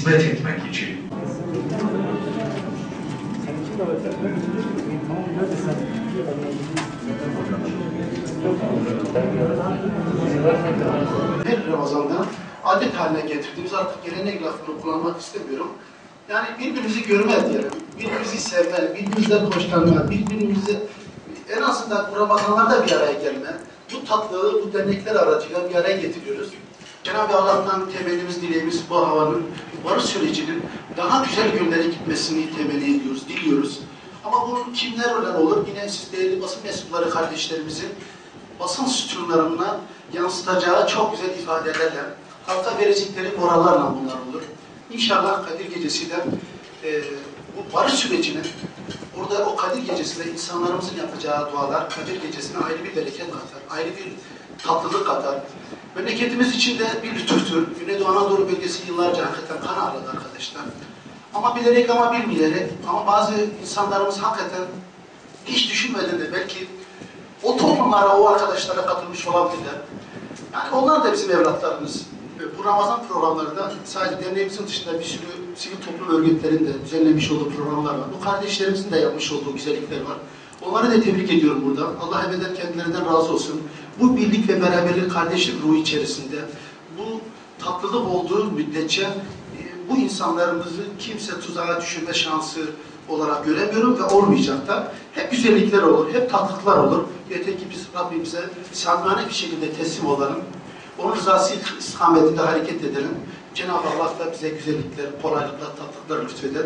hizmet etmek için. Her Ramazan'da adet haline getirdiğimiz, artık gelenek lafını kullanmak istemiyorum. Yani birbirimizi görme diyelim, birbirimizi sevme, birbirimizden hoşlanma, birbirimizi en azından bu Ramazanlarda bir araya gelme, bu tatlılığı bu dernekler aracıyla bir araya getiriyoruz. Cenab-ı Allah'tan temennimiz, dileğimiz bu havanın, barış sürecinin daha güzel günlere gitmesini temenni ediyoruz, diliyoruz. Ama bunu kimlerle olur? Yine siz değerli basın mensupları kardeşlerimizin basın sütunlarına yansıtacağı çok güzel ifadelerle, halka verecekleri morallarla bunlar olur. İnşallah Kadir Gecesi'de bu barış sürecinin, burada o Kadir Gecesi'nde insanlarımızın yapacağı dualar Kadir Gecesi'ne ayrı bir bereket katar, ayrı bir tatlılık katar. Memleketimiz için de bir lütuftur. Güneydoğu Anadolu bölgesi yıllarca hakikaten kan ağladı arkadaşlar. Ama bilerek ama bilmeyerek, ama bazı insanlarımız hakikaten hiç düşünmeden de belki o toplumlara, o arkadaşlara katılmış olabilirler. Yani onlar da bizim evlatlarımız. Bu Ramazan programlarında sadece derneğimizin dışında bir sürü sivil toplum örgütlerinin de düzenlemiş olduğu programlar var. Bu kardeşlerimizin de yapmış olduğu güzellikler var. Onları da tebrik ediyorum burada. Allah ebeden kendilerinden razı olsun. Bu birlik ve beraberlik, kardeşlik ruhu içerisinde bu tatlılık olduğu müddetçe bu insanlarımızı kimse tuzağa düşürme şansı olarak göremiyorum ve olmayacak da. Hep güzellikler olur, hep tatlılıklar olur. Yeter ki biz Rabbimize samimane bir şekilde teslim olalım. Onun rızası istikametinde hareket edelim. Cenab-ı Allah da bize güzellikler, kolaylıklar, tatlılıklar lütfeder.